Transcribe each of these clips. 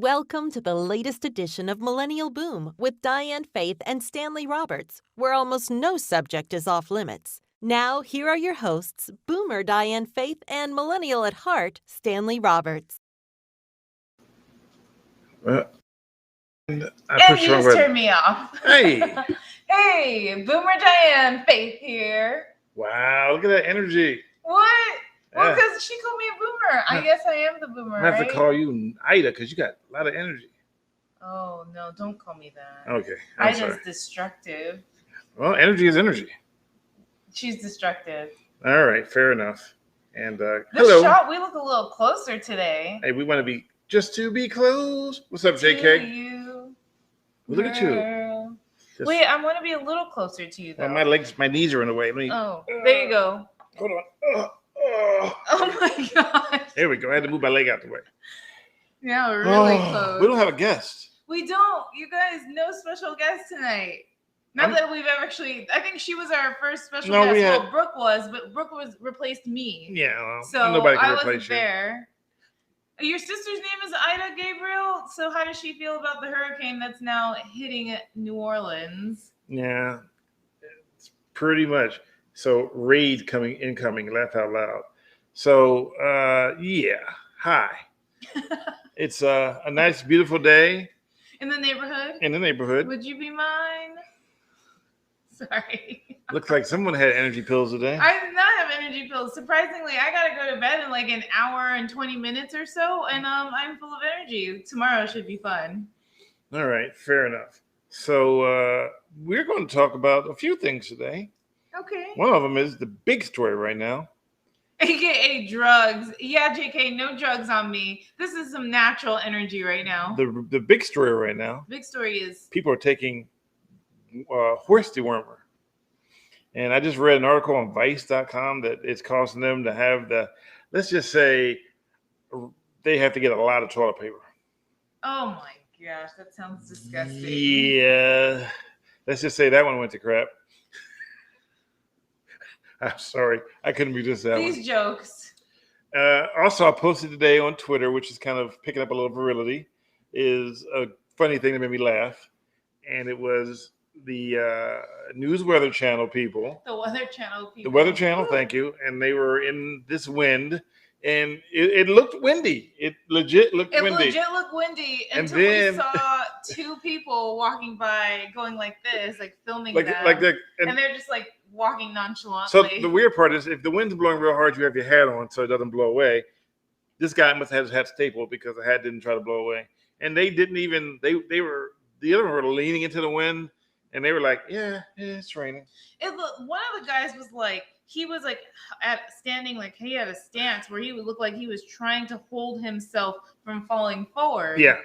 Welcome to the latest edition of Millennial Boom with Diane, Faith, and Stanley Roberts, where almost no subject is off limits. Now, here are your hosts, Boomer Diane Faith and Millennial at heart, Stanley Roberts. And you just turned me off. Hey. Hey, Boomer Diane Faith here. Wow, look at that energy. What? Well, Yeah. because she called me a boomer. I guess I am the boomer, I have right? to call you Ida because you got a lot of energy. Oh, no, don't call me that. Okay, I'm Ida's sorry. destructive. Well, energy is energy. She's destructive. All right, fair enough. And This hello. shot, we look a little closer today. Hey, we want to be just to be close. What's up, To JK? you, Look at you. girl. Just- Wait, I want to be a little closer to you, though. well, my knees are in the way. Let me. Oh, there you go. Hold on. Oh, my gosh. There we go. I had to move my leg out the way. Yeah, we're really close. We don't have a guest. We don't. You guys, no special guest tonight. Not that we've actually. I think she was our first special guest. Well, Brooke was, but Brooke replaced me. Yeah, well, so nobody can I replace wasn't you. there. Your sister's name is Ida Gabriel. So how does she feel about the hurricane that's now hitting New Orleans? Yeah, it's pretty much. So raid incoming, laugh out loud. So yeah, hi. It's a nice, beautiful day In the neighborhood? in the neighborhood. Would you be mine? Sorry. Looks like someone had energy pills today. I did not have energy pills. Surprisingly, I gotta go to bed in like an hour and 20 minutes or so, and I'm full of energy. Tomorrow should be fun. All right, fair enough. So we're going to talk about a few things today. Okay. One of them is the big story right now. AKA drugs. Yeah, JK, no drugs on me. This is some natural energy right now. The big story right now. Big story is People are taking horse dewormer. And I just read an article on Vice.com that it's causing them to have let's just say they have to get a lot of toilet paper. oh my gosh, that sounds disgusting. Yeah. Let's just say that one went to crap. I'm sorry. I couldn't resist that These jokes. one. Also, I posted today on Twitter, which is kind of picking up a little virility, is a funny thing that made me laugh. And it was the News Weather Channel people. The Weather Channel people. The Weather Channel, thank you. And they were in this wind. And it looked windy. It legit looked windy. It legit looked windy until we saw two people walking by going like this, like filming them. And they're just like walking nonchalantly. So the weird part is if the wind's blowing real hard, you have your hat on so it doesn't blow away. This guy must have his hat stapled because the hat didn't try to blow away. And they didn't even, the other one were leaning into the wind and they were like, yeah, it's raining. One of the guys was like, he was like standing, like he had a stance where he would look like he was trying to hold himself from falling forward. Yeah.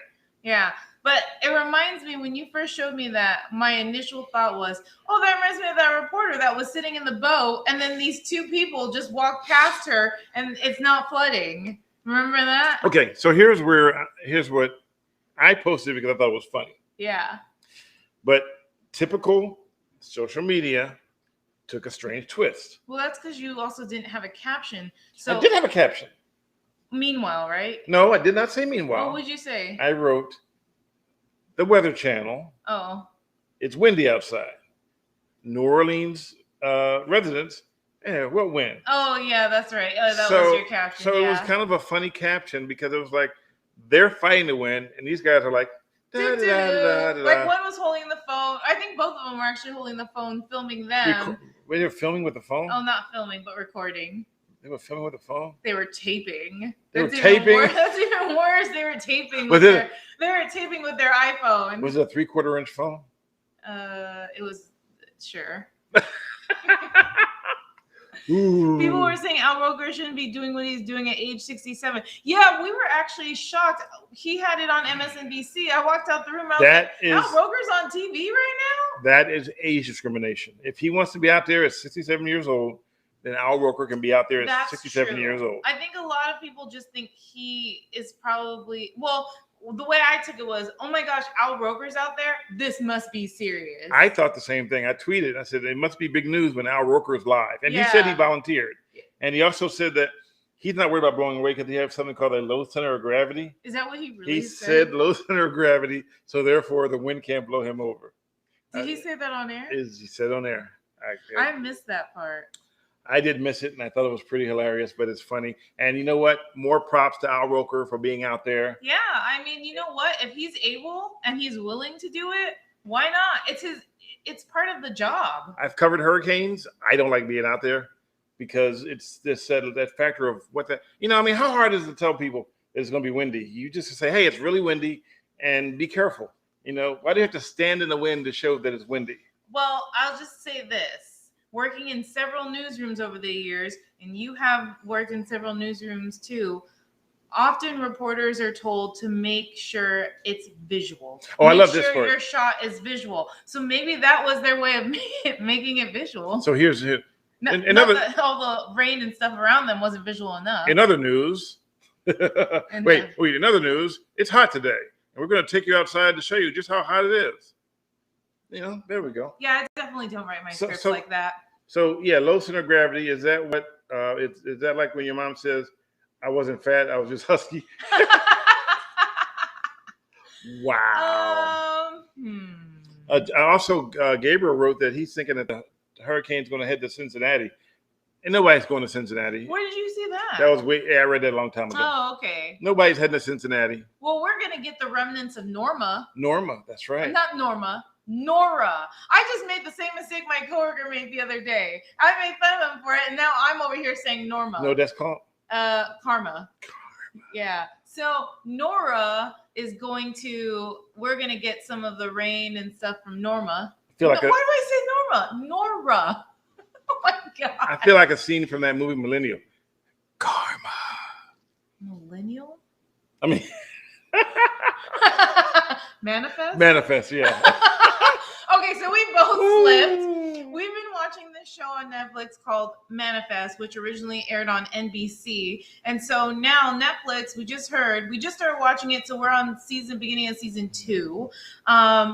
Yeah. But it reminds me, when you first showed me that, my initial thought was, oh, that reminds me of that reporter that was sitting in the boat. And then these two people just walked past her and it's not flooding. Remember that? Okay. So here's what I posted because I thought it was funny. Yeah. But typical social media took a strange twist. Well, that's because you also didn't have a caption. So I did have a caption. Meanwhile, right? No, I did not say meanwhile. What would you say? I wrote the Weather Channel. Oh. It's windy outside. New Orleans residents. Yeah, what wind? Oh, yeah, that's right. That was your caption. So it was kind of a funny caption because it was like they're fighting the wind, and these guys are like, da, da, da, da, da, like one was holding the phone. I think both of them were actually holding the phone, filming them. They were filming with the phone? Oh, not filming, but recording. They were filming with the phone? They were taping. That's taping? That's even worse. They were taping they were taping with their iPhone. Was it a 3/4 inch phone? It was, sure. Ooh. People were saying Al Roker shouldn't be doing what he's doing at age 67. Yeah, we were actually shocked. He had it on MSNBC. I walked out the room. I was like, Al Roker's on TV right now? That is age discrimination. If he wants to be out there at 67 years old, then Al Roker can be out there at 67 years old. I think a lot of people just think he is probably, well, the way I took it was, oh my gosh, Al Roker's out there. This must be serious. I thought the same thing. I tweeted. I said, it must be big news when Al Roker is live. And he said he volunteered. And he also said that he's not worried about blowing away because he has something called a low center of gravity. Is that what he really He said low center of gravity, so therefore the wind can't blow him over. Did he say that on air? He said on air. I missed that part. I did miss it, and I thought it was pretty hilarious, but it's funny. And you know what? More props to Al Roker for being out there. Yeah, I mean, you know what? If he's able and he's willing to do it, why not? It's part of the job. I've covered hurricanes. I don't like being out there because it's this that factor of what that, I mean, how hard is it to tell people it's going to be windy? You just say, hey, it's really windy and be careful. Why do you have to stand in the wind to show that it's windy? Well, I'll just say this. Working in several newsrooms over the years, and you have worked in several newsrooms too, often reporters are told to make sure it's visual. Oh, I love this part. Your shot is visual. So maybe that was their way of making it visual. So here's all the rain and stuff around them wasn't visual enough. In other news, in other news, it's hot today. And we're going to take you outside to show you just how hot it is. There we go. Yeah, I definitely don't write my scripts like that. So, yeah, low center of gravity. Is that what, is that like when your mom says, I wasn't fat, I was just husky? Wow. Also, Gabriel wrote that he's thinking that the hurricane's going to head to Cincinnati. And nobody's going to Cincinnati. Where did you see that? That was I read that a long time ago. Oh, okay. Nobody's heading to Cincinnati. Well, we're going to get the remnants of Norma. Norma, that's right. Not Norma. Nora. I just made the same mistake my coworker made the other day. I made fun of him for it, and now I'm over here saying Norma. No, that's called Karma. Yeah. So Nora is we're going to get some of the rain and stuff from Norma. Why do I say Norma? Nora. Oh my God. I feel like a scene from that movie Millennial. Karma. Millennial? I mean. Manifest, yeah. Okay, so we both slipped. We've been watching this show on Netflix called Manifest, which originally aired on NBC. And so now Netflix, we just started watching it. So we're on beginning of season 2.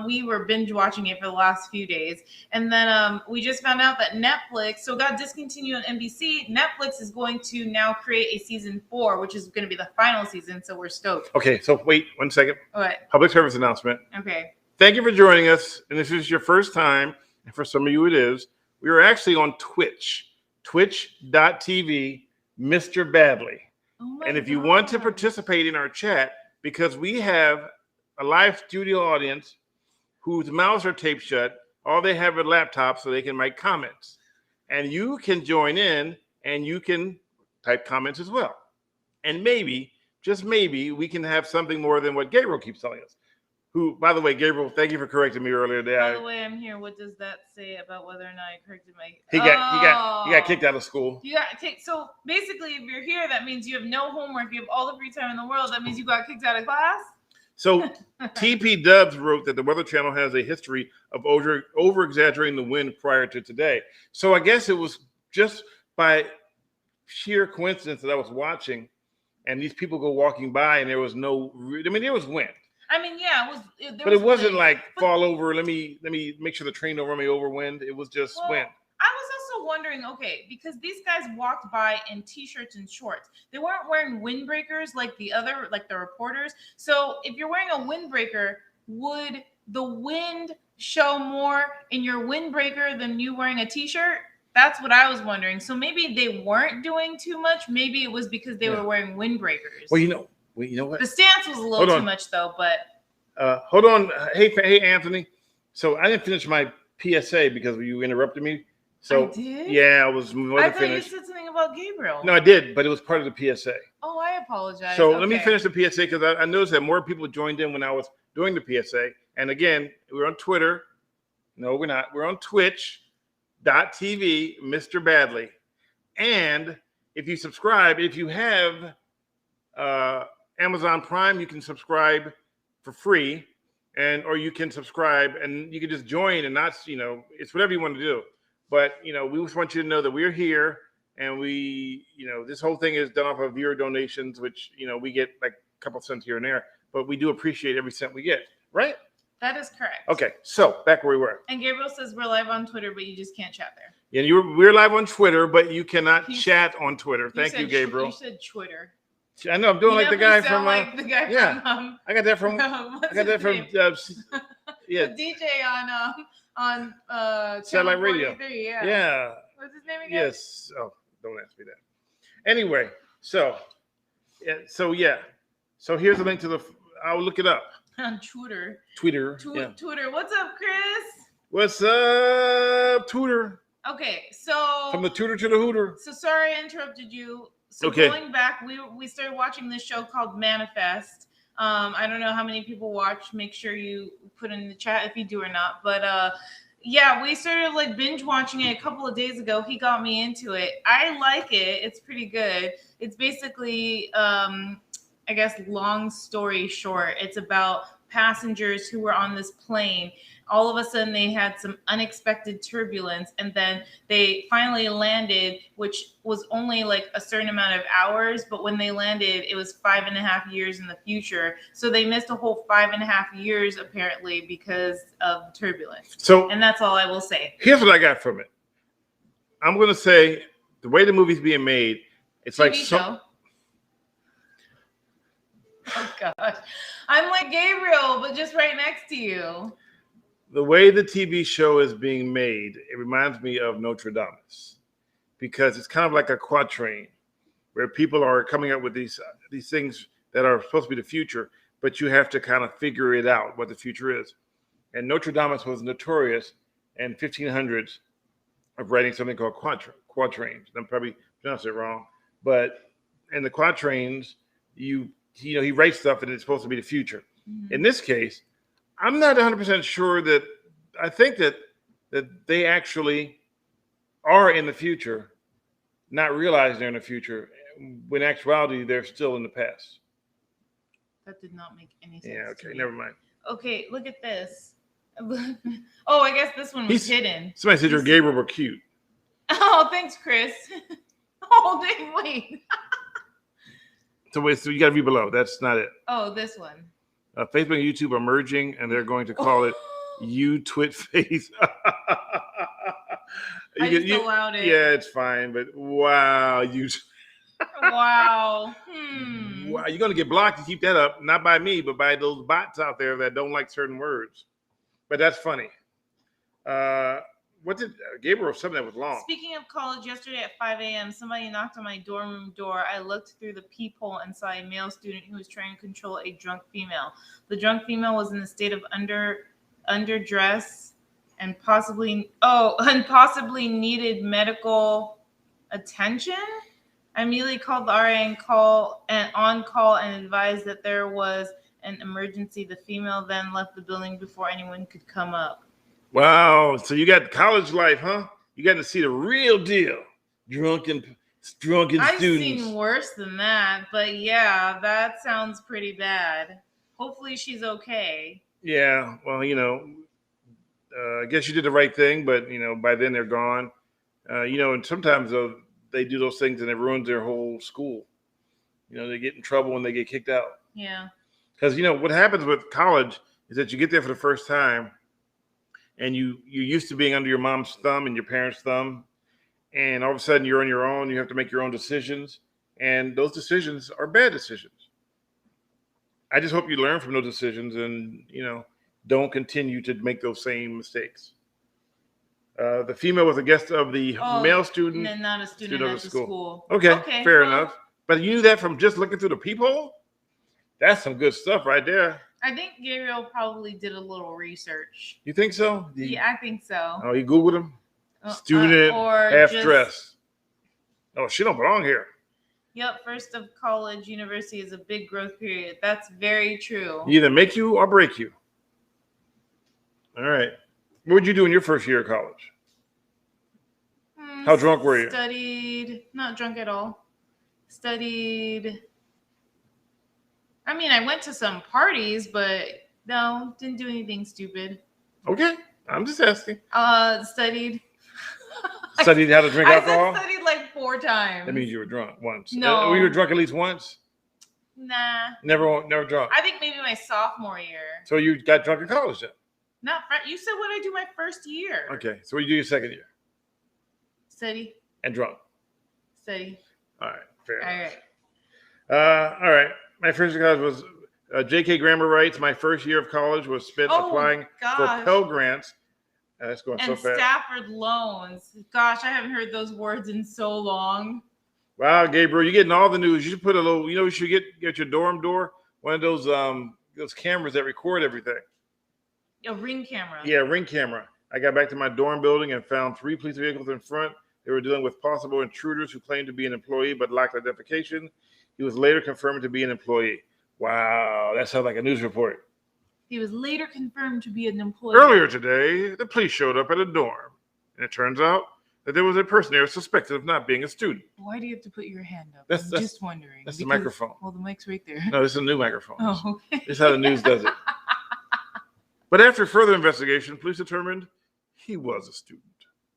We were binge watching it for the last few days. And then we just found out that Netflix, so it got discontinued on NBC. Netflix is going to now create a season 4, which is going to be the final season. So we're stoked. Okay, so wait 1 second. What? Public service announcement. Okay. Thank you for joining us. And this is your first time. And for some of you, it is. We are actually on Twitch, twitch.tv, Mr. Badley. Oh and if you want to participate in our chat, because we have a live studio audience whose mouths are taped shut, all they have are laptops so they can make comments. And you can join in and you can type comments as well. And maybe, just maybe, we can have something more than what Gabriel keeps telling us. Who, by the way, Gabriel, thank you for correcting me earlier today. By the way, I'm here. What does that say about whether or not I corrected my? He got kicked out of school. You got kicked. So basically, if you're here, that means you have no homework. You have all the free time in the world. That means you got kicked out of class. So TP Dubs wrote that the Weather Channel has a history of over exaggerating the wind prior to today. So I guess it was just by sheer coincidence that I was watching, and these people go walking by, and there was no. I mean, there was wind. I mean, yeah, it was. But it wasn't like fall over. Let me make sure the train don't run me over wind. It was just wind. I was also wondering, okay, because these guys walked by in t-shirts and shorts. They weren't wearing windbreakers like the reporters. So if you're wearing a windbreaker, would the wind show more in your windbreaker than you wearing a t-shirt? That's what I was wondering. So maybe they weren't doing too much. Maybe it was because they were wearing windbreakers. Well, you know what? The stance was a little too much, though. But hold on, hey, Anthony. So I didn't finish my PSA because you interrupted me. So I did? Yeah, I was more than finished. You said something about Gabriel. No, I did, but it was part of the PSA. Oh, I apologize. So let me finish the PSA because I noticed that more people joined in when I was doing the PSA. And again, we're on Twitter. No, we're not. We're on twitch.tv, Mr. Badley. And if you subscribe, if you have Amazon Prime, you can subscribe for free, or you can subscribe and you can just join and not, it's whatever you want to do. But, we just want you to know that we're here and we, this whole thing is done off of viewer donations, which, we get like a couple cents here and there, but we do appreciate every cent we get, right? That is correct. Okay, so back where we were. And Gabriel says we're live on Twitter, but you just can't chat there. Yeah, we're live on Twitter, but you cannot chat on Twitter. Thank you, Gabriel. You said Twitter. I know, I'm doing like the guy from. Like the guy from. I got that from. Yeah. The DJ on Satellite Radio. Yeah. What's his name again? Yes. Oh, don't ask me that. Anyway, so here's the link to the. I'll look it up. On Twitter. Twitter. What's up, Chris? What's up, Twitter? Okay, so from the tutor to the hooter. So sorry I interrupted you. So okay. Going back, we started watching this show called Manifest. I don't know how many people watch. Make sure you put in the chat if you do or not. But yeah, we started like binge watching it a couple of days ago. He got me into it. I like it. It's pretty good. It's basically I guess long story short, it's about passengers who were on this plane. All of a sudden they had some unexpected turbulence, and then they finally landed, which was only like a certain amount of hours, but when they landed it was 5.5 years in the future, so they missed a whole 5.5 years apparently because of turbulence. And that's all I will say. Here's what I got from it. I'm gonna say the way the movie's being made, it's TV like show. Oh gosh, I'm like Gabriel, but just right next to you. The way the TV show is being made, it reminds me of Notre Dame, because it's kind of like a quatrain where people are coming up with these things that are supposed to be the future, but you have to kind of figure it out what the future is. And Notre Dame was notorious in 1500s of writing something called quatrains. I'm probably pronouncing it wrong, but in the quatrains, he writes stuff and it's supposed to be the future. Mm-hmm. In this case, I'm not 100% sure that I think that they actually are in the future, not realize they're in the future, when in actuality they're still in the past. That did not make any sense. Yeah, okay, never mind. Okay, look at this. Oh, I guess this one was hidden. Somebody said your Gabriel were cute. Oh, thanks, Chris. Oh, wait. So you got to be below. That's not it. Oh, this one. Facebook and YouTube are merging, and they're going to call it Twit Face. you allowed it. Yeah, it's fine, but wow, Wow. Wow, you're going to get blocked to keep that up, not by me, but by those bots out there that don't like certain words. But that's funny. What did Gabriel? Something that was long. Speaking of college, yesterday at 5 a.m., somebody knocked on my dorm room door. I looked through the peephole and saw a male student who was trying to control a drunk female. The drunk female was in a state of underdress and possibly needed medical attention. I immediately called the RA on call and advised that there was an emergency. The female then left the building before anyone could come up. Wow. So you got college life, huh? You got to see the real deal. Drunken students. I've seen worse than that, but yeah, that sounds pretty bad. Hopefully she's okay. Yeah. Well, I guess you did the right thing, but, by then they're gone. And sometimes they do those things and it ruins their whole school. They get in trouble when they get kicked out. Yeah. Because, what happens with college is that you get there for the first time, and you're used to being under your mom's thumb and your parents' thumb, and all of a sudden you're on your own. You have to make your own decisions, and those decisions are bad decisions. I just hope you learn from those decisions and, don't continue to make those same mistakes. The female was a guest of the male student. And not a student at the school. Okay, fair enough. But you knew that from just looking through the peephole? That's some good stuff right there. I think Gabriel probably did a little research. You think so? Yeah, I think so. Oh, he Googled him? Student, half dressed. Oh, she don't belong here. Yep, first of college, university is a big growth period. That's very true. Either make you or break you. All right. What would you do in your first year of college? How drunk were you? Studied, not drunk at all. Studied. I mean, I went to some parties, but no, didn't do anything stupid. Okay, I'm just asking. Studied. Studied how to drink alcohol? I studied like 4 times. That means you were drunk once. No. You were drunk at least once? Nah. Never drunk. I think maybe my sophomore year. So you got drunk in college then? Not you said what I do my first year. Okay, so what do you do your second year? Steady. And drunk. Steady. All right, fair All enough. right. All right. My first year of college was J.K. Grammar writes. My first year of college was spent applying for Pell Grants. That's going so And fast. Stafford loans. Gosh, I haven't heard those words in so long. Wow, Gabriel, you're getting all the news. You should put a little. You know, you should get your dorm door one of those cameras that record everything. A Ring camera. Yeah, Ring camera. I got back to my dorm building and found 3 police vehicles in front. They were dealing with possible intruders who claimed to be an employee but lacked identification. He was later confirmed to be an employee. Wow, that sounds like a news report. He was later confirmed to be an employee. Earlier today, the police showed up at a dorm, and it turns out that there was a person there suspected of not being a student. Why do you have to put your hand up? That's just wondering. That's the microphone. Well, the mic's right there. No, this is a new microphone. Oh, okay. This is how the news does it. But after further investigation, police determined he was a student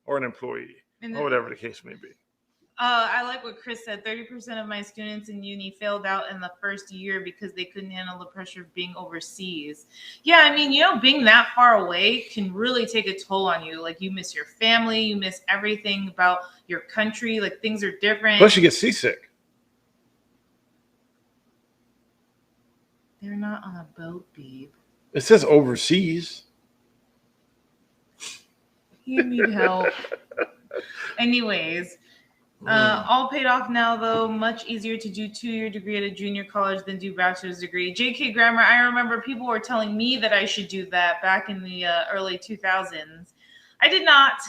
or an employee, or whatever the case may be. I like what Chris said. 30% of my students in uni failed out in the first year because they couldn't handle the pressure of being overseas. Yeah, I mean, being that far away can really take a toll on you. Like, you miss your family, you miss everything about your country. Like, things are different. Plus, you get seasick. They're not on a boat, babe. It says overseas. You need help. Anyways. All paid off now, though. Much easier to do 2-year degree at a junior college than do bachelor's degree. J.K. Grammar, I remember people were telling me that I should do that back in the early 2000s. I did not.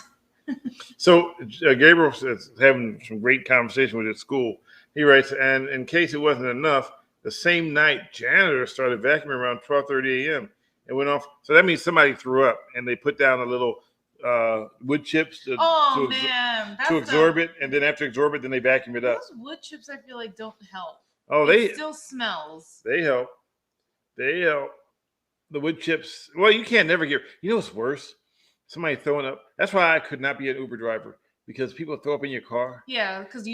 So Gabriel is having some great conversation with his school. He writes, and in case it wasn't enough, the same night, janitors started vacuuming around 12:30 a.m. It went off. So that means somebody threw up, and they put down a little wood chips to absorb it, and then after absorb it, then they vacuum it up. Those wood chips, I feel like, don't help. Oh, it still smells. They help. The wood chips. Well, you can't never get. You know what's worse? Somebody throwing up. That's why I could not be an Uber driver, because people throw up in your car. Yeah, because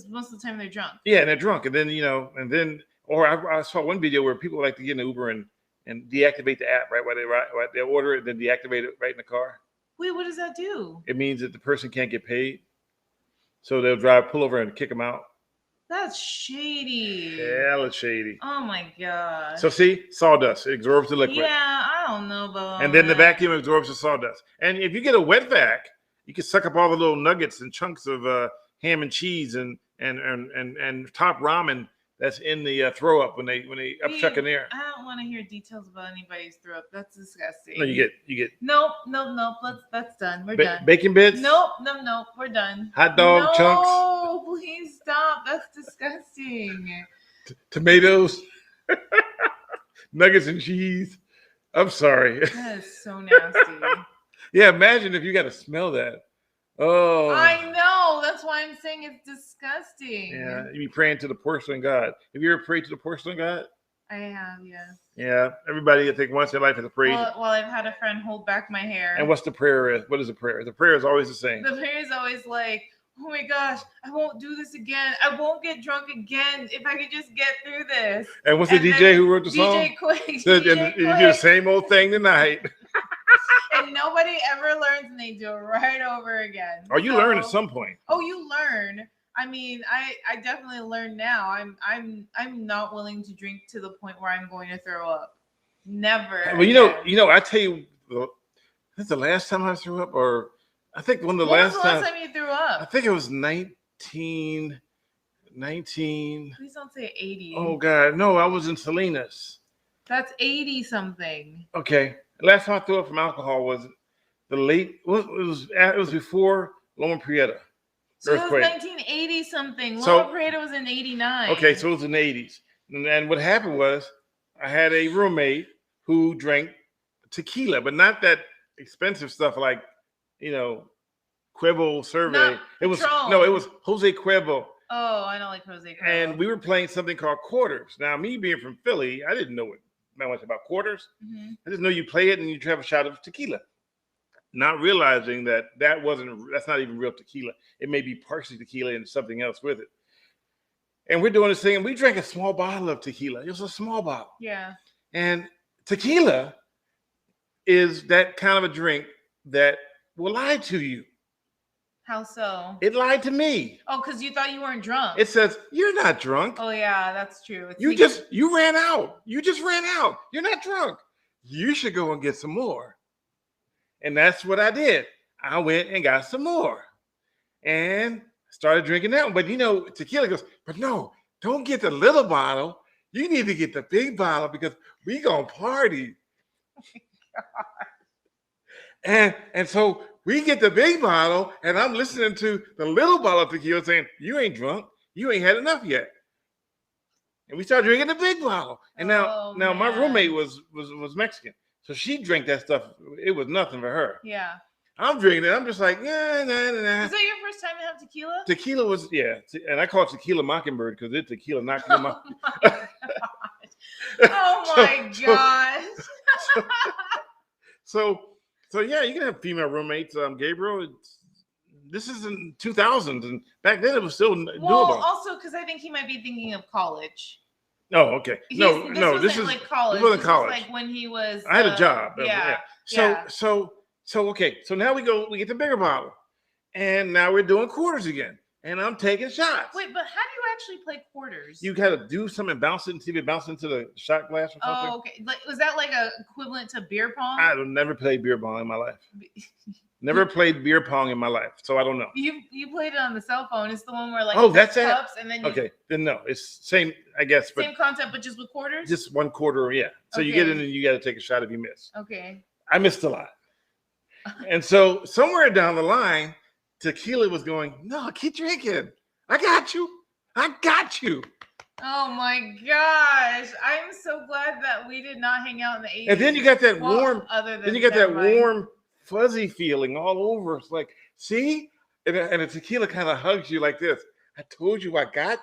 most of the time they're drunk. Yeah, and they're drunk, and then or I saw one video where people like to get in an Uber and deactivate the app right while they order it, and then deactivate it right in the car. Wait, what does that do? It means that the person can't get paid. So they'll pull over and kick them out. That's shady. Hell, it's shady. Oh my god. So see, sawdust. It absorbs the liquid. Yeah, I don't know about and then the vacuum absorbs the sawdust. And if you get a wet vac, you can suck up all the little nuggets and chunks of ham and cheese and top ramen that's in the throw up when they upchuck in there. I don't want to hear details about anybody's throw up. That's disgusting. No, you get. Nope. That's done. We're done. Bacon bits. Nope. We're done. Hot dog chunks. No, please stop. That's disgusting. Tomatoes. Nuggets and cheese. I'm sorry. That is so nasty. Yeah, imagine if you got to smell that. Oh, I know. That's why I'm saying it's disgusting. Yeah, you be praying to the porcelain god. Have you ever prayed to the porcelain god? I have, yes. Yeah, everybody I think once in their life has prayed. Well, I've had a friend hold back my hair. And what's the prayer? What is the prayer? The prayer is always the same. The prayer is always like, oh my gosh, I won't do this again. I won't get drunk again if I could just get through this. And what's the DJ who wrote the song? DJ Quick. You do the same old thing tonight. And nobody ever learns, and they do it right over again. Oh, you learn at some point. Oh, you learn. I mean, I definitely learn now. I'm not willing to drink to the point where I'm going to throw up. Never. Well, you know, I tell you, that's the last time I threw up, or I think one of the last time you threw up? I think it was 19. Please don't say 80. Oh God, no, I was in Salinas. That's 80 something. Okay. Last time I threw up from alcohol was it was before Loma Prieta. So Earthquake. it was 1980 something. Loma Prieta was in 89. Okay, so it was in the 80s. And what happened was I had a roommate who drank tequila, but not that expensive stuff like, Cuervo Cerve. It was Jose Cuervo. Oh, I don't like Jose Cuervo. And we were playing something called quarters. Now, me being from Philly, I didn't know much about quarters. Mm-hmm. I just know you play it and you have a shot of tequila. Not realizing that's not even real tequila. It may be partially tequila and something else with it. And we're doing this thing, and we drank a small bottle of tequila. It was a small bottle. Yeah. And tequila is that kind of a drink that will lie to you. How so? It lied to me. Oh, because you thought you weren't drunk. It says, you're not drunk. Oh, yeah, that's true. You ran out. You just ran out. You're not drunk. You should go and get some more. And that's what I did. I went and got some more and started drinking that one. But tequila goes, but no, don't get the little bottle. You need to get the big bottle because we gonna party. Oh my God. And so we get the big bottle, and I'm listening to the little bottle of tequila saying, you ain't drunk. You ain't had enough yet. And we started drinking the big bottle. And now my roommate was Mexican. So she drank that stuff. It was nothing for her. Yeah. I'm drinking it. I'm just like, nah. Is that your first time to have tequila? Tequila was, yeah. And I call it tequila mockingbird because it's tequila, not tequila. Oh my gosh. So yeah, you can have female roommates. Gabriel, this is in 2000s, and back then it was still doable. Well, also because I think he might be thinking of college. Oh, okay. This is like college. This wasn't college. Was like when he was. I had a job. Yeah. So okay. So now we get the bigger bottle, and now we're doing quarters again, and I'm taking shots. Wait, but how do you actually play quarters? You got to do something, bounce it, and see if it bounces into the shot glass or something. Oh, okay. Like, was that like a equivalent to beer pong? I've never played beer pong in my life. Never played beer pong in my life, so I don't know. You played it on the cell phone. It's the one where like that's it. And then okay, then no, it's same, I guess. Same concept, but just with quarters. Just one quarter, yeah. So you get in and you got to take a shot if you miss. Okay. I missed a lot, and so somewhere down the line, tequila was going, no, keep drinking. I got you. Oh my gosh! I'm so glad that we did not hang out in the 80s. And then you got that warm. Warm, fuzzy feeling all over. It's like, see, and the tequila kind of hugs you like this. I told you I got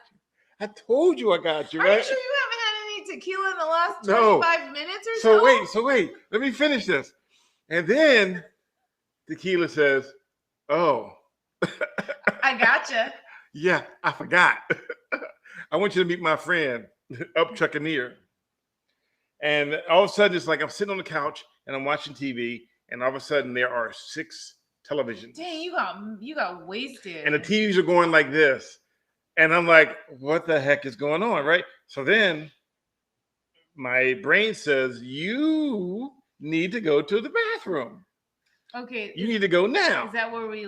you. Are right? you sure you haven't had any tequila in the last 25 minutes or so? So wait. Let me finish this. And then tequila says, "Oh, I gotcha." Yeah, I forgot. I want you to meet my friend up Chuckaneer. And all of a sudden, it's like I'm sitting on the couch and I'm watching TV, and all of a sudden there are 6 televisions. Dang, you got wasted. And the TVs are going like this. And I'm like, what the heck is going on, right? So then my brain says, you need to go to the bathroom. Okay. You need to go now. Is that where we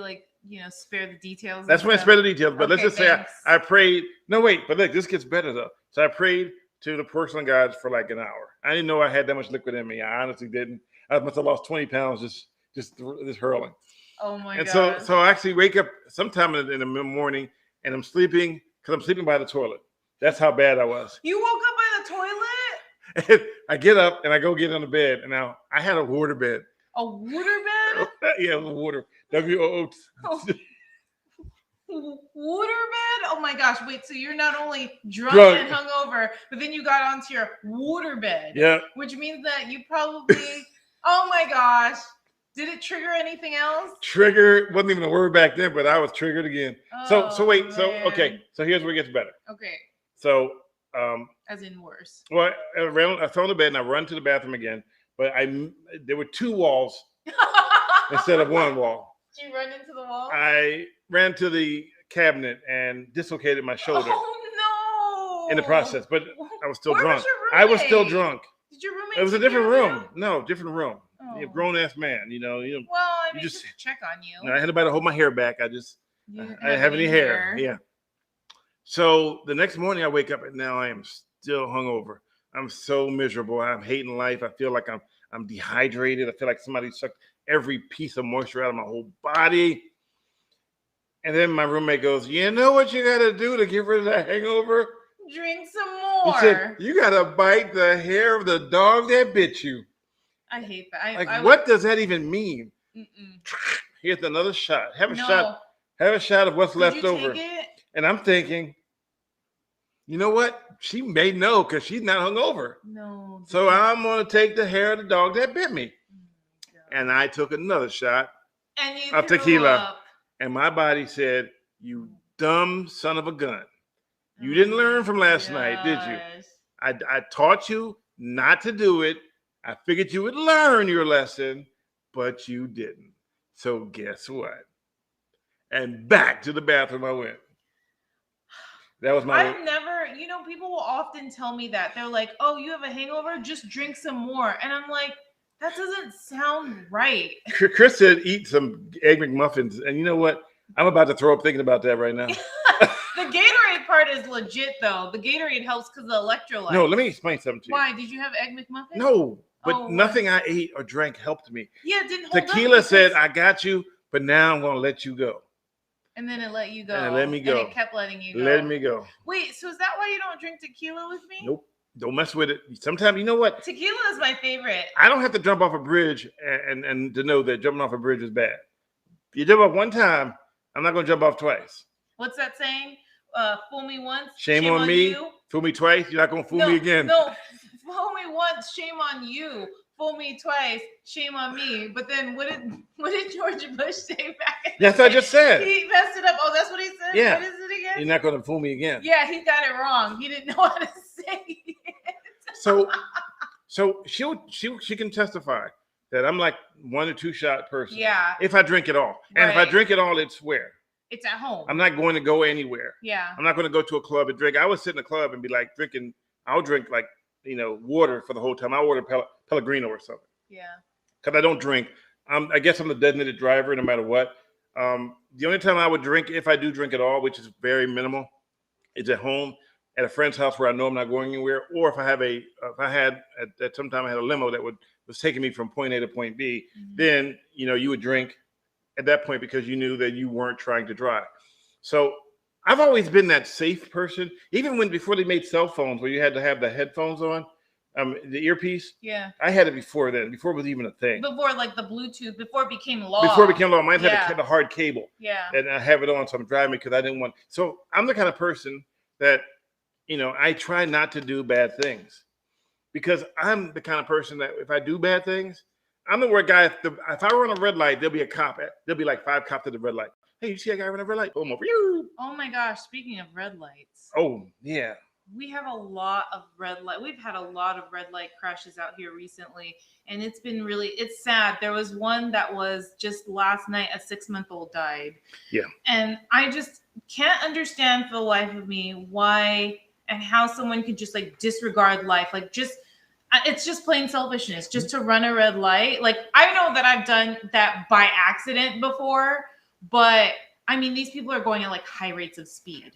spare the details? That's when I spare the details. But let's just say I prayed. No, wait. But look, this gets better, though. So I prayed to the porcelain gods for like an hour. I didn't know I had that much liquid in me. I honestly didn't. I must have lost 20 pounds just hurling. Oh, my God. And so I actually wake up sometime in the morning, and I'm sleeping because I'm sleeping by the toilet. That's how bad I was. You woke up by the toilet? And I get up, and I go get on the bed. And now I had a water bed. A water bed? Yeah, water. W-O-O. Water bed? Oh my gosh. Wait, so you're not only drunk and hungover, but then you got onto your water bed. Yeah. Which means that you probably, oh my gosh. Did it trigger anything else? Trigger wasn't even a word back then, but I was triggered again. Oh, so wait, man. So here's where it gets better. Okay. So as in worse. Well, I fell in the bed and I run to the bathroom again, but there were 2 walls instead of 1 wall. Did you run into the wall? I ran to the cabinet and dislocated my shoulder. Oh no! In the process, but I was still Where drunk. Was your roommate? I was still drunk. Did your roommate? It was a different room. No, different room. Oh. A grown ass man. Well, I mean, just check on you. I had nobody to hold my hair back. I didn't have any hair. Yeah. So the next morning I wake up and now I am still hungover. I'm so miserable. I'm hating life. I feel like I'm dehydrated. I feel like somebody sucked every piece of moisture out of my whole body. And then my roommate goes, you know what you got to do to get rid of that hangover? Drink some more. He said, you got to bite the hair of the dog that bit you. I hate that. What does that even mean? Mm-mm. Here's another shot. Have a shot of what's left over. And I'm thinking, you know what? She may know because she's not hungover. No. So I'm going to take the hair of the dog that bit me. And I took another shot of tequila. And my body said, you dumb son of a gun. You didn't learn from last night, did you? I taught you not to do it. I figured you would learn your lesson, but you didn't. So guess what? And back to the bathroom I went. That was my. I've never, people will often tell me that. They're like, oh, you have a hangover? Just drink some more. And I'm like, that doesn't sound right. Chris said, eat some Egg McMuffins. And you know what? I'm about to throw up thinking about that right now. The Gatorade part is legit, though. The Gatorade helps because of the electrolytes. No, let me explain something to you. Why? Did you have Egg McMuffins? No, but nothing I ate or drank helped me. Yeah, it didn't hold up. Tequila said, I got you, but now I'm going to let you go. And then it let you go. And it let me go. And it kept letting you go. Let me go. Wait, so is that why you don't drink tequila with me? Nope. Don't mess with it. Sometimes, you know what? Tequila is my favorite. I don't have to jump off a bridge and to know that jumping off a bridge is bad. You jump off one time, I'm not going to jump off twice. What's that saying? Fool me once, shame on me. You. Fool me twice, you're not going to fool me again. No, fool me once, shame on you. Fool me twice, shame on me. But then what did George Bush say back? That's what I just said. He messed it up. Oh, that's what he said? Yeah. What is it again? You're not going to fool me again. Yeah, he got it wrong. He didn't know how to say it. So she can testify that I'm like 1 or 2 shot person. Yeah. If I drink it all. And if I drink it all, it's where? It's at home. I'm not going to go anywhere. Yeah. I'm not going to go to a club and drink. I would sit in a club and be like drinking. I'll drink like, water for the whole time. I'll order Pellegrino or something. Yeah. Because I don't drink. I guess I'm the designated driver no matter what. The only time I would drink, if I do drink at all, which is very minimal, is at home at a friend's house where I know I'm not going anywhere, or if I had at some time I had a limo that was taking me from point A to point B, then you would drink at that point because you knew that you weren't trying to drive. So I've always been that safe person, even before they made cell phones where you had to have the headphones on, the earpiece. Yeah. I had it before then, before it was even a thing. Before like the Bluetooth, before it became law. Mine had a hard cable. Yeah. And I have it on, so I'm driving because I didn't want. So I'm the kind of person that, I try not to do bad things because I'm the kind of person that if I do bad things, I'm the word guy. If I run a red light, there'll be a cop. There'll be like 5 cops at the red light. Hey, you see a guy running a red light? Boom, over you. Oh my gosh! Speaking of red lights. Oh yeah. We have a lot of red light. We've had a lot of red light crashes out here recently, and it's sad. There was one that was just last night. A 6-month-old died. Yeah. And I just can't understand for the life of me why and how someone could just like disregard life, it's just plain selfishness, just to run a red light. Like, I know that I've done that by accident before, but I mean, these people are going at like high rates of speed.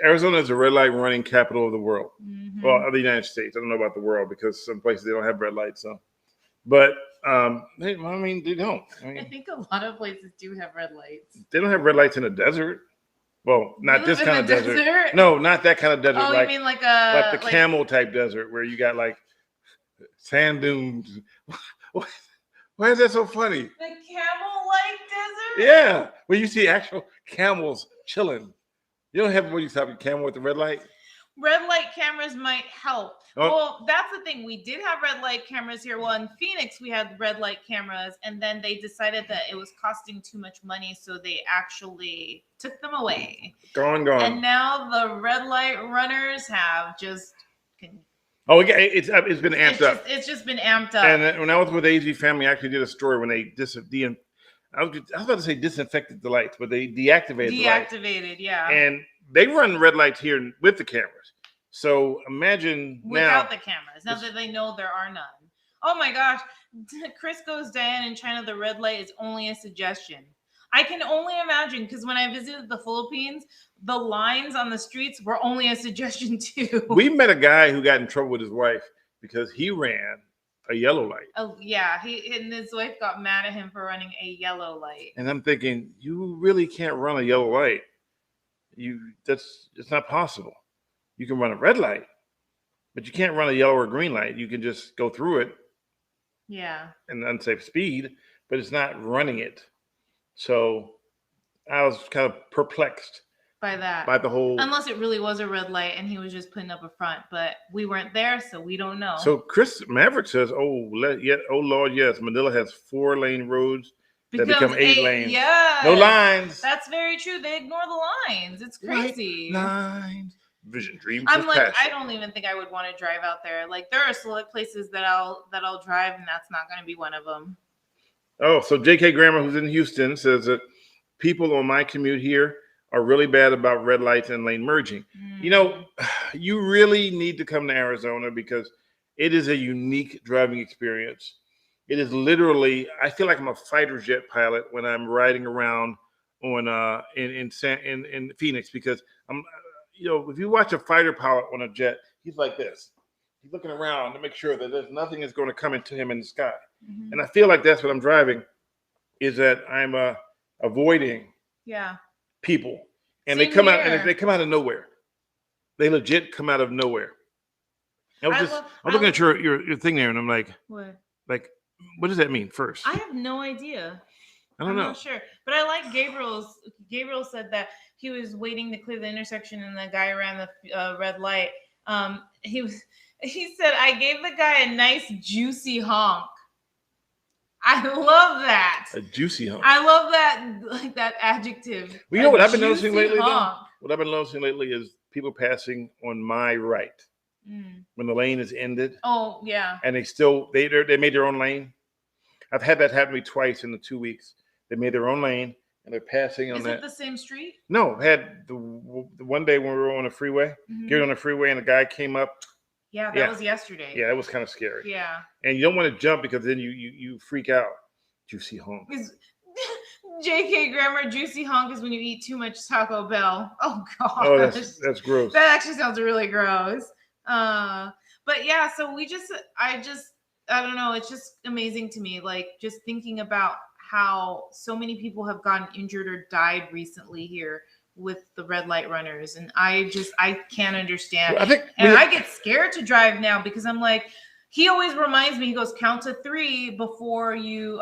Arizona is the red light running capital of the world. Mm-hmm. Well, of the United States. I don't know about the world because some places they don't have red lights. So, but they don't. I think a lot of places do have red lights. They don't have red lights in the desert. Well, not this kind of desert. No, not that kind of desert. Oh, you mean like the camel type desert where you got like sand dunes. Why is that so funny? The camel-like desert? Yeah, where you see actual camels chilling. You don't have where you stop your camel with the red light? Red light cameras might help. Oh. Well, that's the thing. We did have red light cameras here. Well, in Phoenix, we had red light cameras, and then they decided that it was costing too much money, so they actually took them away. Gone. And now the red light runners have just... Oh, it's been amped up. It's just been amped up. And when I was with the AZ family, I actually did a story when they I was about to say disinfected the lights, but they deactivated the lights. Yeah. And they run red lights here with the cameras. So imagine without the cameras, now that they know there are none. Oh my gosh. Chris goes, Diane, in China, the red light is only a suggestion. I can only imagine, because when I visited the Philippines, the lines on the streets were only a suggestion too. We met a guy who got in trouble with his wife because he ran a yellow light. Oh yeah, and his wife got mad at him for running a yellow light. And I'm thinking, you really can't run a yellow light. It's not possible. You can run a red light, but you can't run a yellow or green light. You can just go through it. Yeah. And unsafe speed, but it's not running it. So I was kind of perplexed by the whole. Unless it really was a red light and he was just putting up a front, but we weren't there, so we don't know. So Chris Maverick says, "Oh Lord, yes, Manila has 4-lane roads that become 8 lanes. Yeah, no lines. That's very true. They ignore the lines. It's crazy. White lines, vision. Dreams I'm is like, passion. I don't even think I would want to drive out there. Like, there are select places that I'll drive, and that's not going to be one of them. Oh, so J.K. Grammer, who's in Houston, says that people on my commute here are really bad about red lights and lane merging. You know, you really need to come to Arizona because it is a unique driving experience. It is literally, I feel like I'm a fighter jet pilot when I'm riding around on in Phoenix, because I'm, if you watch a fighter pilot on a jet, he's like this. He's looking around to make sure that there's nothing is going to come into him in the sky. Mm-hmm. And I feel like that's what I'm driving, is that I'm avoiding people. And Same they come here. out, and they come out of nowhere. They legit come out of nowhere. I was looking at your thing there, and I'm like, what does that mean first? I have no idea. I'm not sure. But I like Gabriel said that he was waiting to clear the intersection and the guy ran the red light. He said, I gave the guy a nice juicy honk. I love that. A juicy honk. I love that, like that adjective. Well, you know what I've been noticing lately, though? What I've been noticing lately is people passing on my right when the lane is ended. Oh, yeah. And they made their own lane. I've had that happen to me twice in the 2 weeks. They made their own lane and they're passing on that. Is it the same street? No, I had the one day when we were on the freeway, getting on the freeway, and the guy came up. Yeah, that was yesterday. Yeah, that was kind of scary. Yeah. And you don't want to jump because then you freak out. Juicy honk. J.K. Grammar, juicy honk is when you eat too much Taco Bell. Oh, gosh. Oh, that's gross. That actually sounds really gross. But yeah, so I don't know. It's just amazing to me. Like, just thinking about how so many people have gotten injured or died recently here with the red light runners. And I can't understand. Well, I get scared to drive now because I'm like, he always reminds me, he goes, count to 3 before you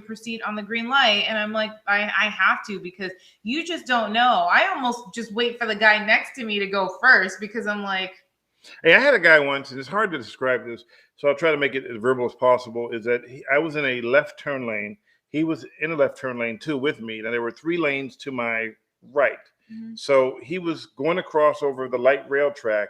proceed on the green light. And I'm like, I have to, because you just don't know. I almost just wait for the guy next to me to go first, because I'm like, hey, I had a guy once, and it's hard to describe this, so I'll try to make it as verbal as possible, is that I was in a left turn lane. He was in a left turn lane too with me. Now there were 3 lanes to my right. So he was going to cross over the light rail track,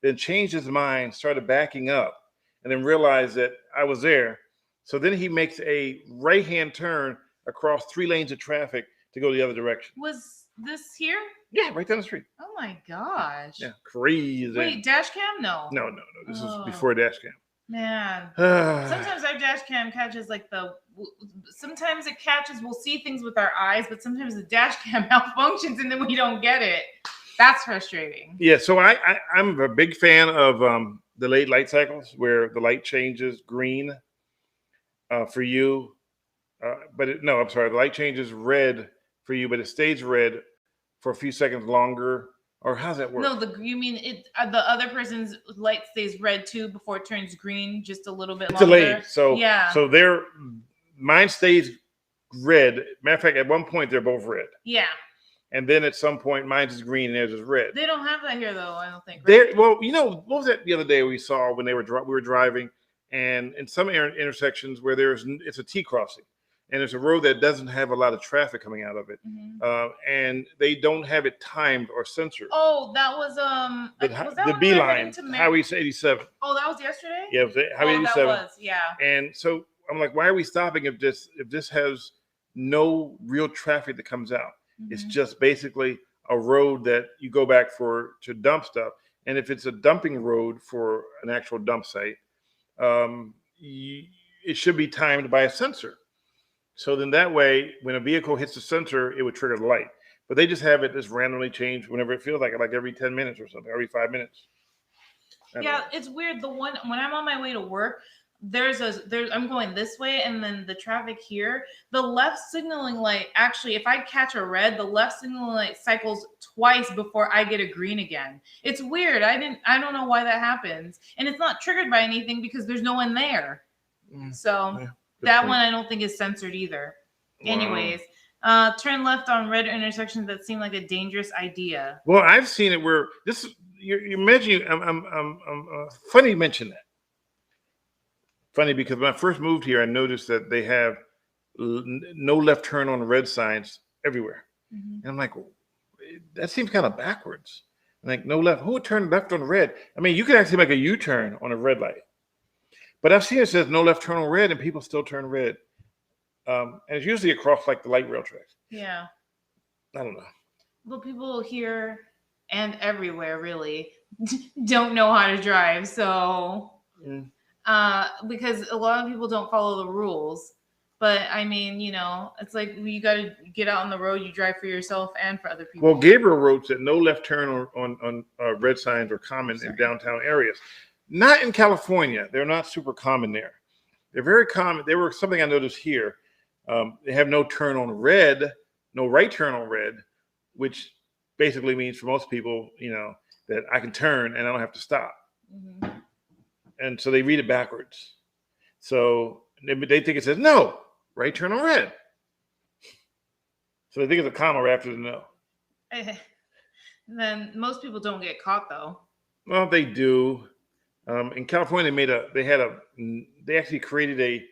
then changed his mind, started backing up, and then realized that I was there. So then he makes a right-hand turn across 3 lanes of traffic to go the other direction. Was this here? Yeah, right down the street. Oh my gosh. Yeah, crazy. Wait, dash cam? No. No. This is before dash cam. Man. Sometimes our dash cam catches sometimes it catches, we'll see things with our eyes, but sometimes the dash cam malfunctions and then we don't get it. That's frustrating. Yeah, so I'm a big fan of delayed light cycles where the light changes green for you. The light changes red for you, but it stays red for a few seconds longer. Or how's that work? No, you mean the other person's light stays red too before it turns green, just a little bit longer. Delayed. So yeah. So mine stays red. Matter of fact, at one point they're both red. Yeah. And then at some point mine is green and theirs is red. They don't have that here though, I don't think. Right? Well, what was that the other day we saw when we were driving, and in some intersections where it's a T crossing. And it's a road that doesn't have a lot of traffic coming out of it, and they don't have it timed or censored. Oh, that was the B line, Highway 87. Oh, that was yesterday. Yeah, it was Highway 87. That was, yeah. And so I'm like, why are we stopping if this has no real traffic that comes out? It's just basically a road that you go back to dump stuff. And if it's a dumping road for an actual dump site, it should be timed by a sensor. So then that way, when a vehicle hits the sensor, it would trigger the light. But they just have it just randomly change whenever it feels like every 10 minutes or something, every 5 minutes. Yeah, it's weird. The one when I'm on my way to work, I'm going this way, and then the traffic here, the left signaling light, actually, if I catch a red, the left signaling light cycles twice before I get a green again. It's weird. I don't know why that happens. And it's not triggered by anything because there's no one there. So that one I don't think is censored either. Wow. Anyways, turn left on red intersections that seem like a dangerous idea. Well, I've seen it where you imagine. I'm funny you mention that. Funny because when I first moved here, I noticed that they have no left turn on red signs everywhere, and I'm like, that seems kind of backwards. Like, no left. Who would turn left on red? I mean, you can actually make a U-turn on a red light. But I've seen it says no left turn on red, and people still turn red. And it's usually across like the light rail tracks. Yeah. I don't know. Well, people here and everywhere really don't know how to drive. So, because a lot of people don't follow the rules. But I mean, you know, it's like you got to get out on the road. You drive for yourself and for other people. Well, Gabriel wrote that no left turn on red signs are common in downtown areas. Not in California. They're not super common there. They're very common. They were something I noticed here. They have no turn on red, no right turn on red, which basically means for most people, you know, that I can turn and I don't have to stop. Mm-hmm. And so they read it backwards. So they think it says no, right turn on red. So they think it's a comma after the no. And then most people don't get caught though. Well, they do. In California, they actually created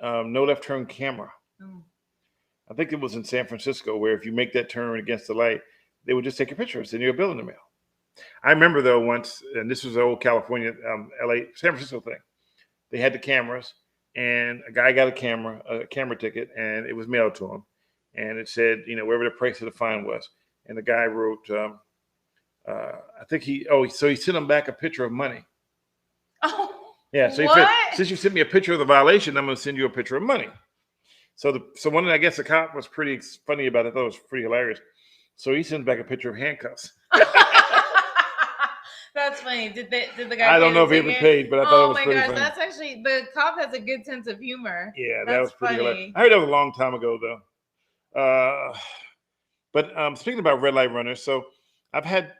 a no left turn camera. Oh. I think it was in San Francisco, where if you make that turn against the light, they would just take a picture and send you a bill in the mail. I remember though once, and this was the old California, LA, San Francisco thing. They had the cameras, and a guy got a camera ticket, and it was mailed to him, and it said, you know, wherever the price of the fine was, and the guy wrote, I think so he sent him back a picture of money. Oh, yeah. So he said, since you sent me a picture of the violation, I'm going to send you a picture of money. So I guess the cop was pretty funny about it. I thought it was pretty hilarious. So he sends back a picture of handcuffs. That's funny. Did the guy? I don't know if he ever paid, but I thought it was pretty funny. That's actually, the cop has a good sense of humor. Yeah, that was pretty hilarious. I heard that was a long time ago though. But speaking about red light runners, so I've had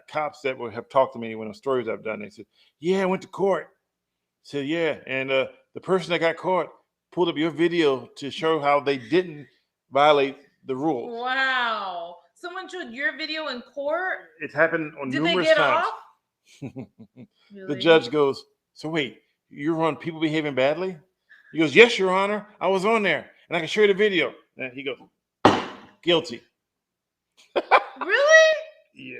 cops that have talked to me when the stories I've done. They said, "Yeah, I went to court." I said, "Yeah," and the person that got caught pulled up your video to show how they didn't violate the rules. Wow! Someone showed your video in court. It happened on numerous times. Did they get off? Really? The judge goes, "So wait, you're on people behaving badly?" He goes, "Yes, Your Honor. I was on there, and I can show you the video." And he goes, "Guilty." Really? Yeah.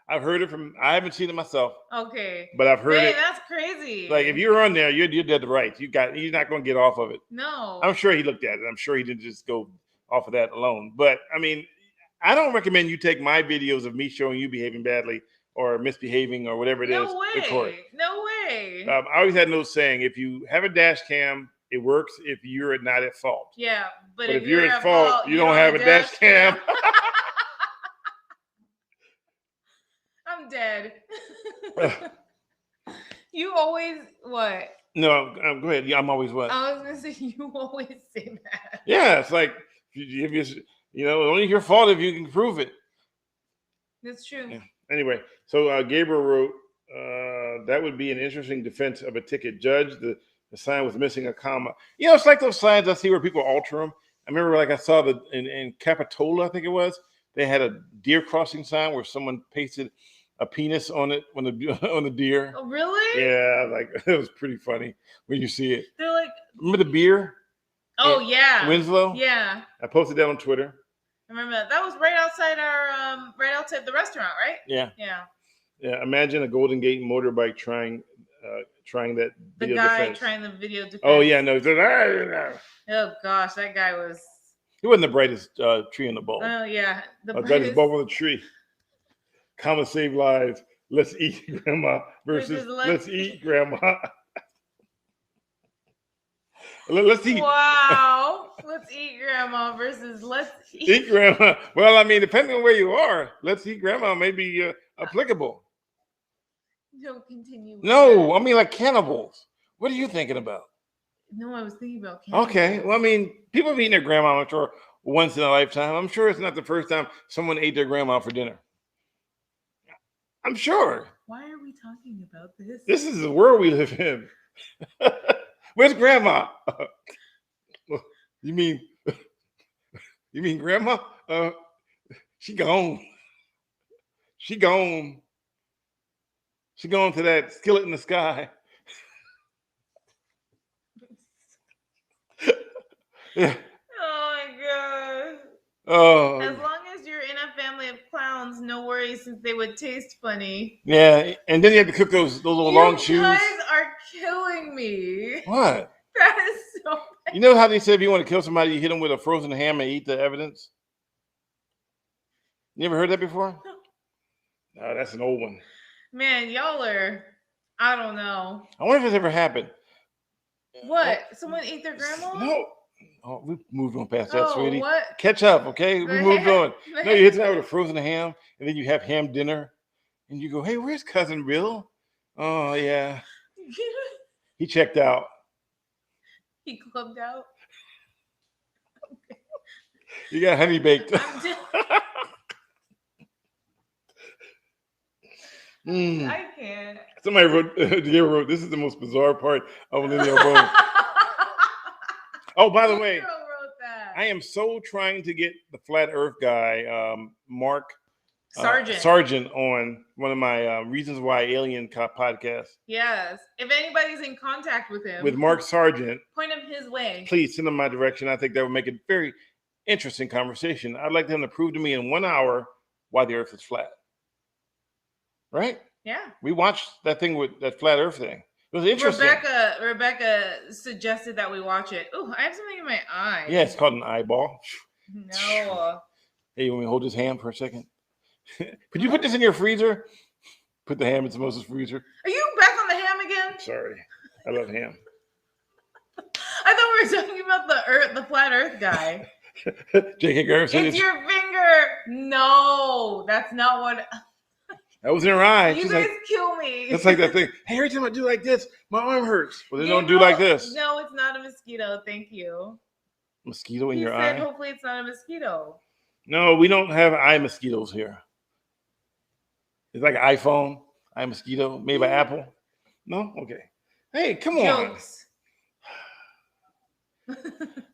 I've heard it from. I haven't seen it myself. Okay. But I've heard it. That's crazy. Like if you're on there, you're dead to rights. You're not going to get off of it. No. I'm sure he looked at it. I'm sure he didn't just go off of that alone. But I mean, I don't recommend you take my videos of me showing you behaving badly or misbehaving or whatever it is. No way. No way. I always had no saying, if you have a dash cam, it works if you're not at fault. Yeah, but if you're at fault, you don't have a dash cam. I'm dead. You always what? No, go ahead. Yeah, I'm always what? I was gonna say you always say that. Yeah, it's like if only your fault if you can prove it. That's true. Yeah. Anyway, so Gabriel wrote, that would be an interesting defense of a ticket. Judge, the sign was missing a comma. You know, it's like those signs I see where people alter them. I remember, like I saw in Capitola, I think it was. They had a deer crossing sign where someone pasted a penis on it on the deer. Oh, really? Yeah, like it was pretty funny when you see it. They're like, remember the beer? Oh yeah, Winslow. Yeah, I posted that on Twitter. I remember that. That was right outside the restaurant, right? Yeah. Yeah. Yeah. Imagine a Golden Gate motorbike trying that. The guy trying the video defense. Oh yeah, no. Oh gosh, that guy was. He wasn't the brightest tree in the bowl. Oh yeah, the brightest bulb on the tree. Comma save lives. Let's eat grandma versus let's eat grandma. Let's eat. Wow. Let's eat grandma versus let's eat grandma. Well, I mean, depending on where you are, let's eat grandma may be applicable. Don't continue. No, I mean like cannibals. What are you thinking about? No, I was thinking about cannibals. Okay. Well, I mean, people have eaten their grandma, I'm sure, once in a lifetime. I'm sure it's not the first time someone ate their grandma for dinner. I'm sure. Why are we talking about this? This is the world we live in. Where's grandma? You mean grandma? She gone. She gone. She gone to that skillet in the sky. Yeah. Oh my god. Oh. As long as you're in a family of clowns, no worries since they would taste funny. Yeah, and then you had to cook those little long shoes. You guys are killing me. What? That is so bad. You know how they said if you want to kill somebody, you hit them with a frozen ham and eat the evidence? You ever heard that before? No, that's an old one. Man, y'all are, I don't know. I wonder if it's ever happened. What? Someone ate their grandma? No. Oh, we moved on past that, sweetie. What? Catch up, okay? We moved on. No, you hit somebody with a frozen ham, and then you have ham dinner, and you go, hey, where's Cousin Bill? Oh, yeah. He checked out. He clubbed out. You got honey baked. I can't. Somebody wrote, this is the most bizarre part of Millennial Bone. Oh, by the way, I am so trying to get the Flat Earth guy, Mark Sargent, on one of my Reasons Why Alien Cop podcasts. Yes. If anybody's in contact with him, with Mark Sargent, point him his way. Please send him my direction. I think that would make a very interesting conversation. I'd like them to prove to me in 1 hour why the Earth is flat. Right? Yeah. We watched that thing with that Flat Earth thing. It was interesting. Rebecca suggested that we watch it. Oh, I have something in my eye. Yeah, it's called an eyeball. No. Hey, you want me to hold this ham for a second? Could you put this in your freezer? Put the ham in Moses' freezer. Are you back on the ham again? Sorry. I love ham. I thought we were talking about the Flat Earth guy. J.K. Garrison. It's your finger. No, that's not what... That was in her eye. You She's guys like, kill me. That's like that thing. Hey, every time I do like this, my arm hurts. Well, then don't do like this. No, it's not a mosquito. Thank you. Mosquito in he your said, eye? Hopefully it's not a mosquito. No, we don't have eye mosquitoes here. It's like an iPhone, eye mosquito, made by Apple. No? Okay. Hey, come on. Jokes.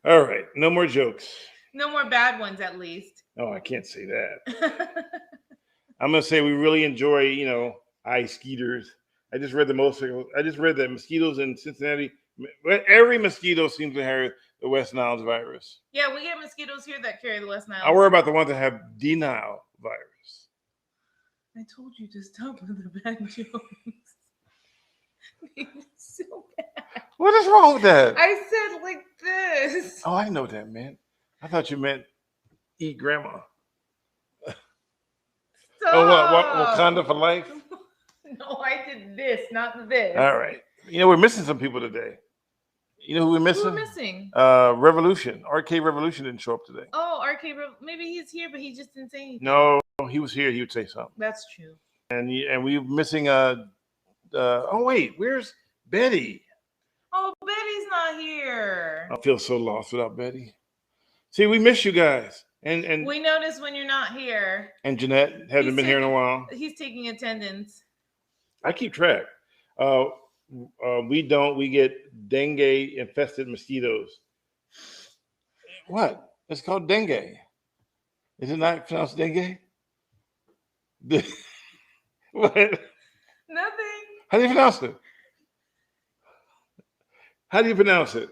All right. No more jokes. No more bad ones, at least. Oh, I can't say that. I'm going to say we really enjoy, eye skeeters. I just read that mosquitoes in Cincinnati, every mosquito seems to have the West Nile virus. Yeah, we get mosquitoes here that carry the West Nile. I worry about the ones that have D Nile virus. I told you to stop with the bad jokes. It's so bad. What is wrong with that? I said like this. Oh, I know what that meant. I thought you meant eat grandma. Stop. Oh, what Wakanda for life? No, I did this, not this. All right. We're missing some people today. You know who we're missing? Who we're missing? Revolution. Arcade Revolution didn't show up today. Oh, maybe he's here, but he just didn't say anything. No, he was here. He would say something. That's true. And we're missing oh wait, where's Betty? Oh, Betty's not here. I feel so lost without Betty. See, we miss you guys. And we notice when you're not here. And Jeanette hasn't been here in a while. He's taking attendance. I keep track. We get dengue infested mosquitoes. What? It's called dengue. Is it not pronounced dengue? What? Nothing. How do you pronounce it? How do you pronounce it?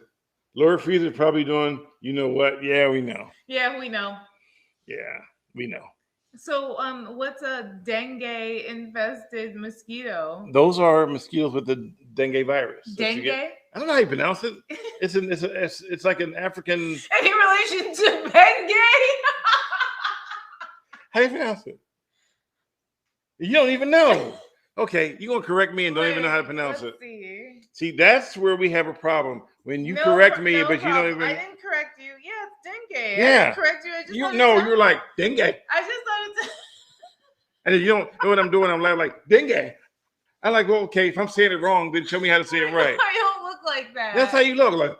Laura Freezer's probably doing, you know what? Yeah, we know. Yeah, we know. Yeah, we know. So, what's a dengue infested mosquito? Those are mosquitoes with the dengue virus. Dengue? I don't know how you pronounce it. It's like an African. Any relation to Bengay? How do you pronounce it? You don't even know. Okay, you're gonna correct me and don't even know how to pronounce it. See, that's where we have a problem. When you correct me, but you don't even. I didn't correct you. Yeah, it's dengue. Yeah. I didn't correct you. I just you're like dengue. I just thought it's. And then you don't know what I'm doing. I'm like dengue. I'm like, well, okay, if I'm saying it wrong, then show me how to say it right. I don't look like that. That's how you look. Like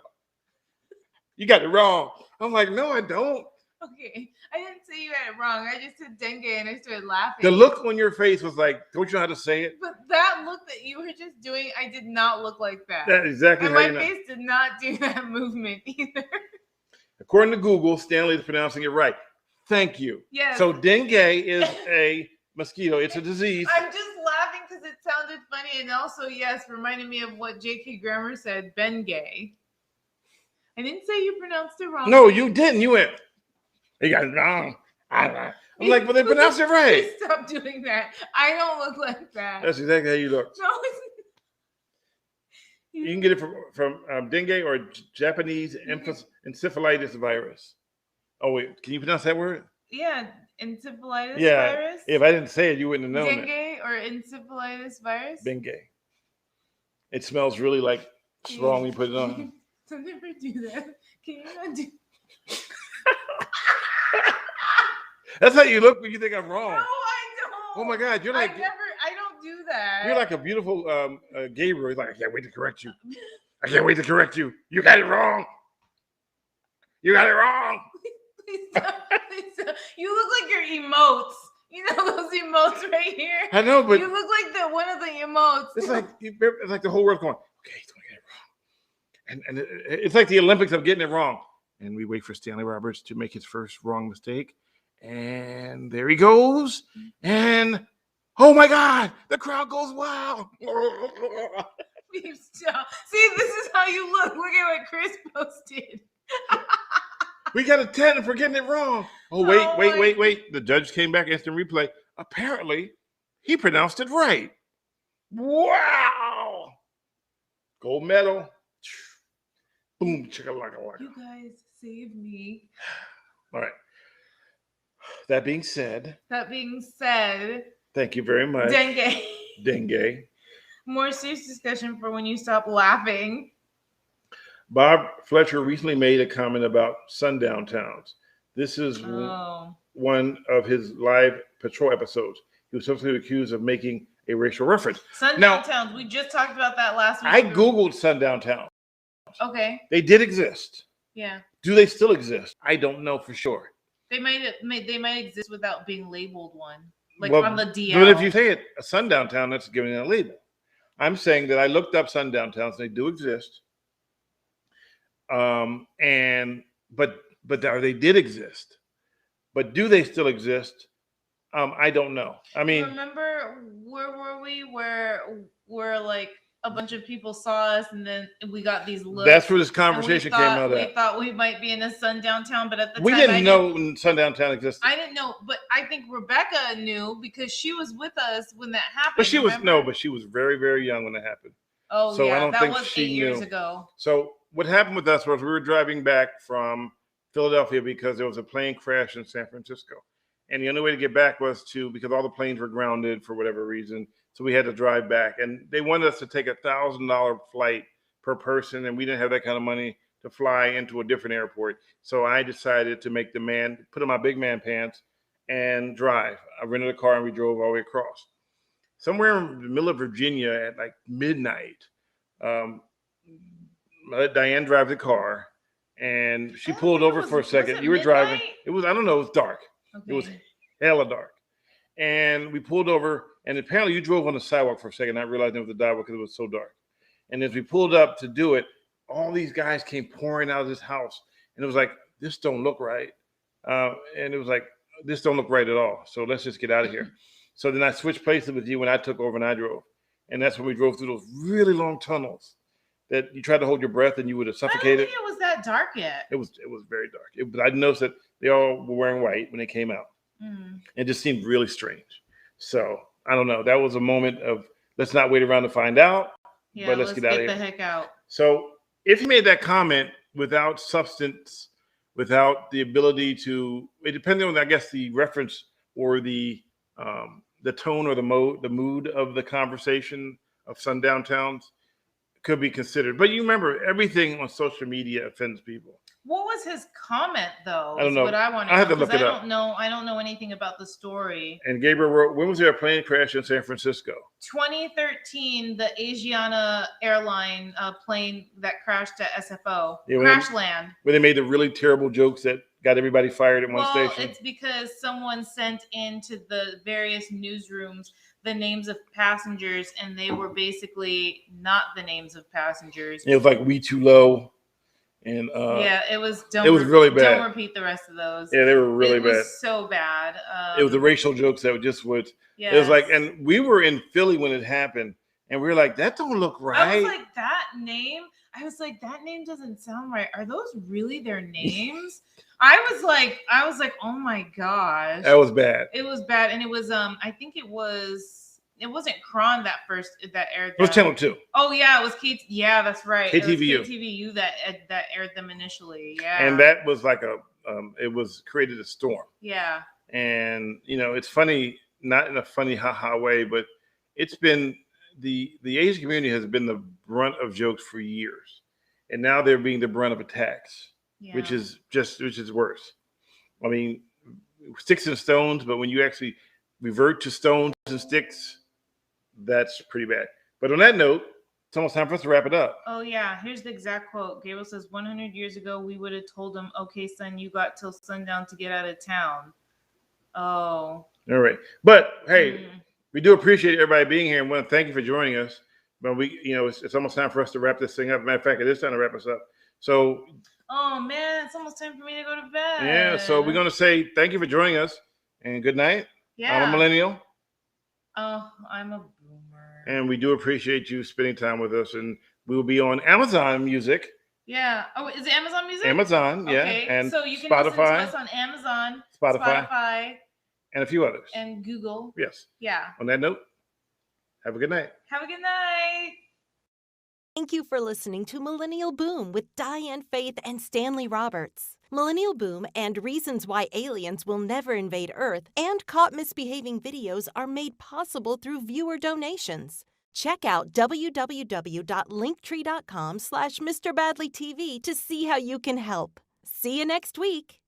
you got it wrong. I'm like, no, I don't. Okay, I didn't say you had it wrong. I just said dengue and I started laughing. The look on your face was like, don't you know how to say it? But that look that you were just doing, I did not look like that. That's exactly and how my you know. face did not do that movement either. According to Google, Stanley is pronouncing it right. Thank you. Yes. So dengue is a mosquito. It's a disease. I'm just laughing because it sounded funny and also, yes, reminded me of what J.K. Grammar said, Bengay. I didn't say you pronounced it wrong. No, you didn't. You went, you got it wrong. I'm like, well, they pronounced it right. Please stop doing that. I don't look like that. That's exactly how you look. No, it's You can get it from dengue or Japanese encephalitis virus. Oh, wait. Can you pronounce that word? Yeah, encephalitis Yeah. virus. If I didn't say it, you wouldn't have known it. Dengue or encephalitis virus. Dengue. It smells really like strong when you put it on. Don't ever do that. Can you not do? That's how you look when you think I'm wrong. No, I don't. Oh my God, you're like I don't do that. you're like a beautiful Gabriel. He's like, I can't wait to correct you. I can't wait to correct you. You got it wrong. You got it wrong. Please stop. Please stop. You look like your emotes. You know those emotes right here? I know, but you look like one of the emotes. it's like the whole world's going, okay, he's gonna get it wrong. And it's like the Olympics of getting it wrong. And we wait for Stanley Roberts to make his first wrong mistake. And there he goes. And oh my God, the crowd goes wild. Please stop. See, this is how you look. Look at what Chris posted. We got a 10 for getting it wrong. Oh, wait. The judge came back, instant replay. Apparently, he pronounced it right. Wow. Gold medal. Boom, chicka-laka-laka. You guys saved me. All right. That being said, thank you very much. Dengue. More serious discussion for when you stop laughing. Bob Fletcher recently made a comment about sundown towns. This is one of his live patrol episodes. He was subsequently accused of making a racial reference. Sundown towns. We just talked about that last week. I Googled sundown towns. Okay. They did exist. Yeah. Do they still exist? I don't know for sure. They might exist without being labeled one. On the DL. But if you say it, a sundown town, that's giving it a label. I'm saying that I looked up sundown towns. They do exist. But they did exist. But do they still exist? I don't know. I mean, remember where were we? Where like a bunch of people saw us, and then we got these looks. That's where this conversation came out of. We thought we might be in a sundown town, but at the time we didn't know sundown town existed. I didn't know, but I think Rebecca knew because she was with us when that happened. But she was very, very young when that happened. Oh, so yeah, I don't that think was she 8 years knew. ago. So what happened with us was we were driving back from Philadelphia because there was a plane crash in San Francisco. And the only way to get back was because all the planes were grounded for whatever reason. So we had to drive back. And they wanted us to take $1,000 flight per person. And we didn't have that kind of money to fly into a different airport. So I decided to put on my big man pants and drive. I rented a car and we drove all the way across. Somewhere in the middle of Virginia at like midnight, I let Diane drive the car. And she pulled over for a second. You were driving. It was dark. Okay. It was hella dark. And we pulled over, and apparently you drove on the sidewalk for a second. I realized it was the sidewalk because it was so dark. And as we pulled up to do it, all these guys came pouring out of this house. And it was like, this don't look right. And it was like, this don't look right at all. So let's just get out of here. So then I switched places with you when I took over and I drove. And that's when we drove through those really long tunnels that you tried to hold your breath and you would have suffocated. I don't think it was that dark yet. It was very dark. But I noticed that they all were wearing white when they came out. It just seemed really strange. So I don't know. That was a moment of let's not wait around to find out. Yeah, but let's get out of here. Get the heck out. So if you made that comment without substance, without the ability to, it depending on, I guess, the reference or the tone or the mood of the conversation of sundown towns could be considered. But you remember, everything on social media offends people. What was his comment, though? I don't know. What I want to I have to look it up. I don't know anything about the story. And Gabriel wrote, when was there a plane crash in San Francisco? 2013, the Asiana airline plane that crashed at SFO. Yeah, Crash land. Where they made the really terrible jokes that got everybody fired at one station. Well, it's because someone sent into the various newsrooms the names of passengers, and they were basically not the names of passengers. It was like We Too Low. And yeah, it was really bad. Don't repeat the rest of those. Yeah, they were really bad. It was so bad. It was the racial jokes that would. Yes. It was like, and we were in Philly when it happened, and we were like, that don't look right. I was like, that name. I was like, that name doesn't sound right. Are those really their names? I was like, oh my gosh. That was bad. It was bad. And it was, I think it wasn't Kron that aired It was them. Channel 2. Oh yeah, it was yeah, that's right. KTVU. It was KTVU that aired them initially. Yeah. And that was like it was created a storm. Yeah. And, it's funny, not in a funny ha-ha way, but it's been, the Asian community has been the brunt of jokes for years. And now they're being the brunt of attacks, which is worse. I mean, sticks and stones, but when you actually revert to stones and sticks, that's pretty bad. But on that note, it's almost time for us to wrap it up. Oh yeah, here's the exact quote. Gabriel says, 100 years ago, we would have told him, okay, son, you got till sundown to get out of town. Oh. All right. But hey, we do appreciate everybody being here and want to thank you for joining us. But it's almost time for us to wrap this thing up. Matter of fact, it is time to wrap us up. So oh man, it's almost time for me to go to bed. Yeah, so we're gonna say thank you for joining us and good night. Yeah. I'm a millennial. Oh, I'm a boomer. And we do appreciate you spending time with us. And we will be on Amazon Music. Yeah. Oh, is it Amazon Music? Amazon, yeah. Okay. And so you can Spotify, listen to us on Amazon, Spotify, and a few others. and Google. Yes. Yeah. On that note, have a good night. Have a good night. Thank you for listening to Millennial Boom with Diane Faith and Stanley Roberts. Millennial Boom and Reasons Why Aliens Will Never Invade Earth and Caught Misbehaving videos are made possible through viewer donations. Check out www.linktree.com/MrBadleyTV to see how you can help. See you next week.